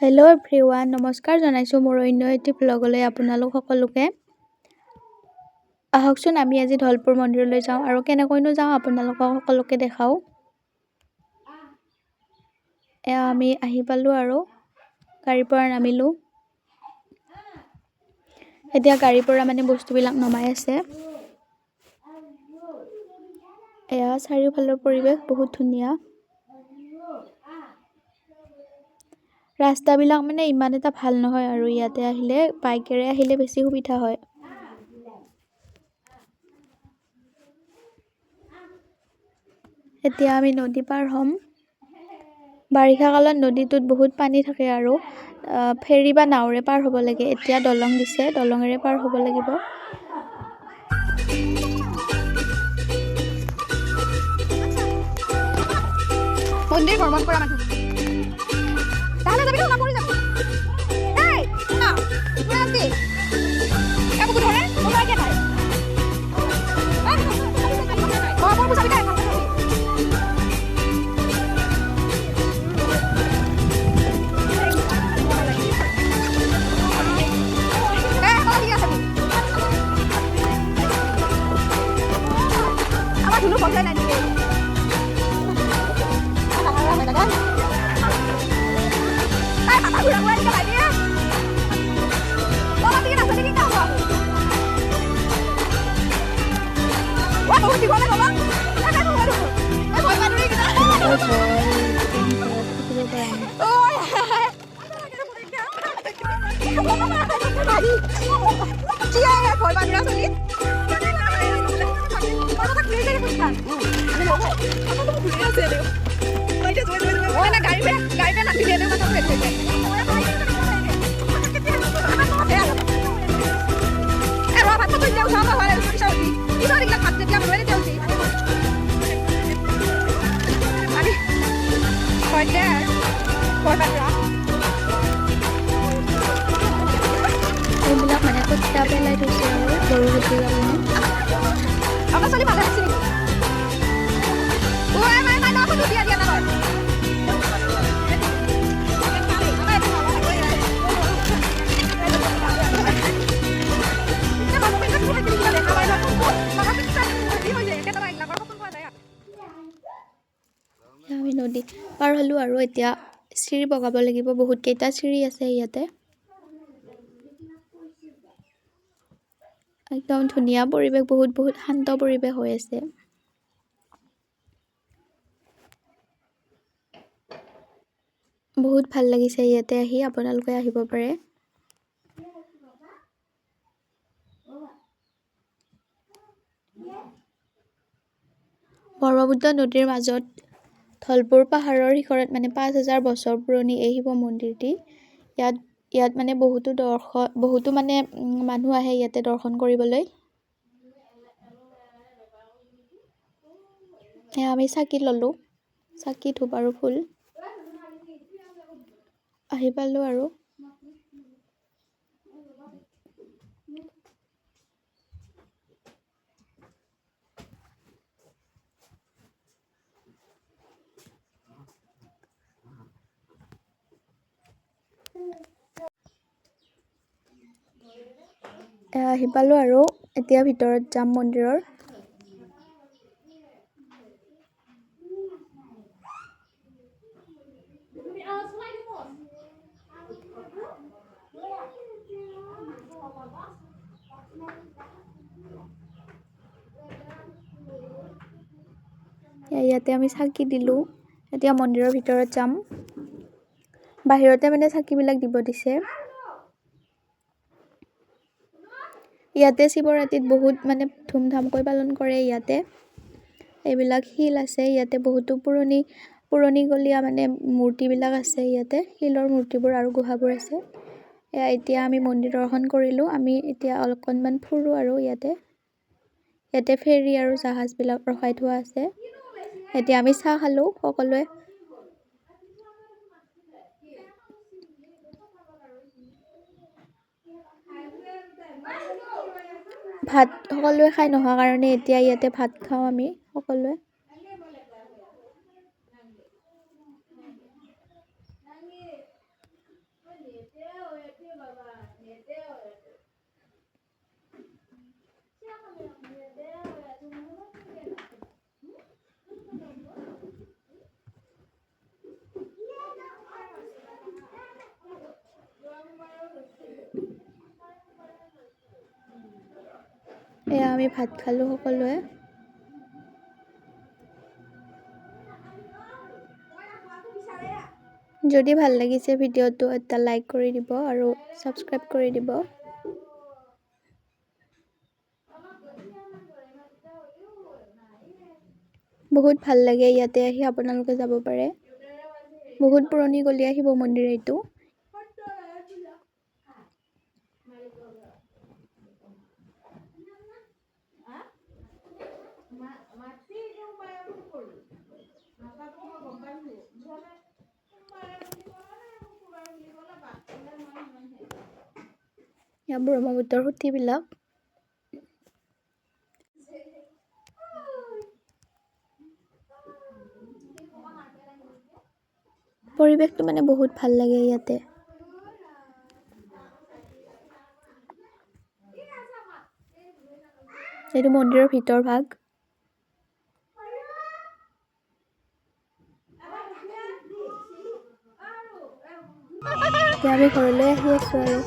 Hello' everyone, নমস্কাৰ জনাইছোঁ মোৰ অন্য এটি ব্লগলৈ আপোনালোক সকলোকে। আহকচোন আমি আজি ধলপুৰ মন্দিৰলৈ যাওঁ আৰু কেনেকৈনো যাওঁ আপোনালোকক সকলোকে দেখাওঁ। এয়া আমি আহি পালোঁ আৰু গাড়ীৰ পৰা নামিলোঁ। এতিয়া গাড়ীৰ পৰা বস্তুবিলাক নমাই আছে। এয়া চাৰিওফালৰ পৰিৱেশ বহুত ধুনীয়া। ৰাস্তাবিলাক ইমান এটা ভাল নহয় আৰু ইয়াতে আহিলে বাইকেৰে আহিলে বেছি সুবিধা হয়। এতিয়া আমি নদী পাৰ হ'ম। বাৰিষা কালত নদীটোত বহুত পানী থাকে আৰু ফেৰী বা নাওৰে পাৰ হ'ব লাগে। এতিয়া দলং দিছে, দলঙেৰে পাৰ হ'ব লাগিব। মন্দিৰ ভ্ৰমণ কৰা মানুহ তাহলে যাবি না পড়ে যাবি এই না পুরা আনতে কাবু ধরে ওরা কে নাই ও আমার বুঝাবি না আমার ধুলো বসে নাই এইবিলাক কঠিয়া পেলাই থৈছে আৰু গৰু খেতিৰ কাৰণে। আমাৰ ছোৱালী ভালে আছে নেকি? আমি নদী পাৰ হ'লোঁ আৰু এতিয়া চিৰি বগাব লাগিব। বহুত কেইটা চিৰি আছে ইয়াতে। একদম ধুনীয়া পৰিৱেশ, বহুত শান্ত পৰিৱেশ হৈ আছে। বহুত ভাল লাগিছে ইয়াতে আহি, আপোনালোকে আহিব পাৰে। ব্ৰহ্মপুত্ৰ নদীৰ মাজত ধলপুৰ পাহাৰৰ শিখৰত ৫,০০০ বছৰ পুৰণি এই শিৱ মন্দিৰটি। ইয়াত বহুতো মানুহ আহে ইয়াতে দৰ্শন কৰিবলৈ। আমি চাকি ল'লোঁ, চাকি ধূপ আৰু ফুল আহি পালোঁ আৰু। আহি পালোঁ আৰু এতিয়া ভিতৰত যাম মন্দিৰৰ। ইয়াতে আমি চাকি দিলোঁ। এতিয়া মন্দিৰৰ ভিতৰত যাম। বাহিৰতে চাকিবিলাক দিব দিছে। ইয়াতে শিৱৰাত্ৰিত বহুত ধুমধামকৈ পালন কৰে ইয়াতে। এইবিলাক শিল আছে ইয়াতে, বহুতো পুৰণিকলীয়া মূৰ্তিবিলাক আছে ইয়াতে, শিলৰ মূৰ্তিবোৰ আৰু গুহাবোৰ আছে। এতিয়া আমি মন্দিৰ দৰ্শন কৰিলোঁ। আমি এতিয়া অকণমান ফুৰোঁ আৰু ইয়াতে ফেৰী আৰু জাহাজবিলাক ৰখাই থোৱা আছে। এতিয়া আমি চাহ খালোঁ সকলোৱে। ভাত সকলোৱে খাই নোহোৱা কাৰণে এতিয়া ইয়াতে ভাত খাওঁ আমি সকলোৱে। এয়া আমি ভাত খালোঁ সকলোৱে। যদি ভাল লাগিছে ভিডিঅ'টো এটা লাইক কৰি দিব আৰু ছাবস্ক্ৰাইব কৰি দিব। বহুত ভাল লাগে ইয়াতে আহি আপোনালোকে যাব পাৰে। বহুত পুৰণিকলীয়া শিৱ মন্দিৰ এইটো। ইয়াৰ ব্ৰহ্মপুত্ৰৰ সুঁতিবিলাক। পৰিৱেশটো মানে বহুত ভাল লাগে ইয়াতে। এইটো মন্দিৰৰ ভিতৰ ভাগ। এতিয়া আমি ঘৰলৈ আহি আছো আৰু।